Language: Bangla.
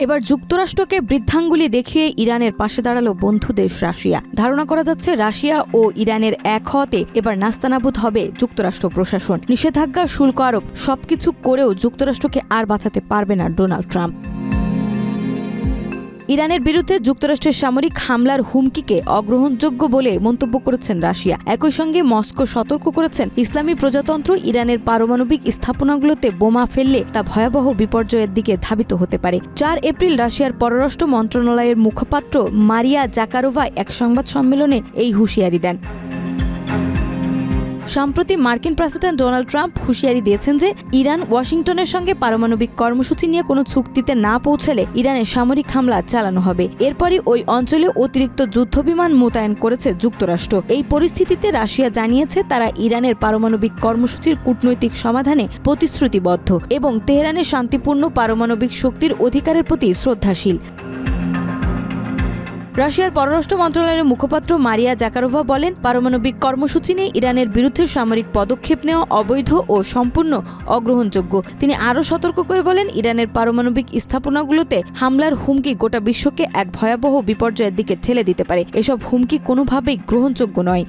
এবার যুক্তরাষ্ট্রকে বৃদ্ধাঙ্গুলি দেখিয়ে ইরানের পাশে দাঁড়ালো বন্ধু দেশ রাশিয়া। ধারণা করা যাচ্ছে রাশিয়া ও ইরানের এক হওয়াতে এবার নাস্তানাবুদ হবে যুক্তরাষ্ট্র প্রশাসন। নিষেধাজ্ঞা, শুল্ক আরোপ সবকিছু করেও যুক্তরাষ্ট্রকে আর বাঁচাতে পারবে না ডোনাল্ড ট্রাম্প। ইরানের বিরুদ্ধে যুক্তরাষ্ট্রের সামরিক হামলার হুমকিকে অগ্রহণযোগ্য বলে মন্তব্য করেছেন রাশিয়া। একই সঙ্গে মস্কো সতর্ক করেছেন, ইসলামী প্রজাতন্ত্র ইরানের পারমাণবিক স্থাপনাগুলোতে বোমা ফেললে তা ভয়াবহ বিপর্যয়ের দিকে ধাবিত হতে পারে। 4 এপ্রিল রাশিয়ার পররাষ্ট্র মন্ত্রণালয়ের মুখপাত্র মারিয়া জাকারোভা এক সংবাদ সম্মেলনে এই হুঁশিয়ারি দেন। সম্প্রতি মার্কিন প্রেসিডেন্ট ডোনাল্ড ট্রাম্প হুঁশিয়ারি দিয়েছেন যে ইরান ওয়াশিংটনের সঙ্গে পারমাণবিক কর্মসূচি নিয়ে কোনো চুক্তিতে না পৌঁছালে ইরানের সামরিক হামলা চালানো হবে। এরপরই ওই অঞ্চলে অতিরিক্ত যুদ্ধবিমান মোতায়েন করেছে যুক্তরাষ্ট্র। এই পরিস্থিতিতে রাশিয়া জানিয়েছে তারা ইরানের পারমাণবিক কর্মসূচির কূটনৈতিক সমাধানে প্রতিশ্রুতিবদ্ধ এবং তেহরানের শান্তিপূর্ণ পারমাণবিক শক্তির অধিকারের প্রতি শ্রদ্ধাশীল। রাশিয়ার পররাষ্ট্র মন্ত্রণালয়ের মুখপাত্র মারিয়া জাকারোভা বলেন, পারমাণবিক কর্মসূচি নিয়ে ইরানের বিরুদ্ধে সামরিক পদক্ষেপ নেওয়া অবৈধ ও সম্পূর্ণ অগ্রহণযোগ্য। তিনি আরও সতর্ক করে বলেন, ইরানের পারমাণবিক স্থাপনাগুলোতে হামলার হুমকি গোটা বিশ্বকে এক ভয়াবহ বিপর্যয়ের দিকে ঠেলে দিতে পারে। এসব হুমকি কোনোভাবেই গ্রহণযোগ্য নয়।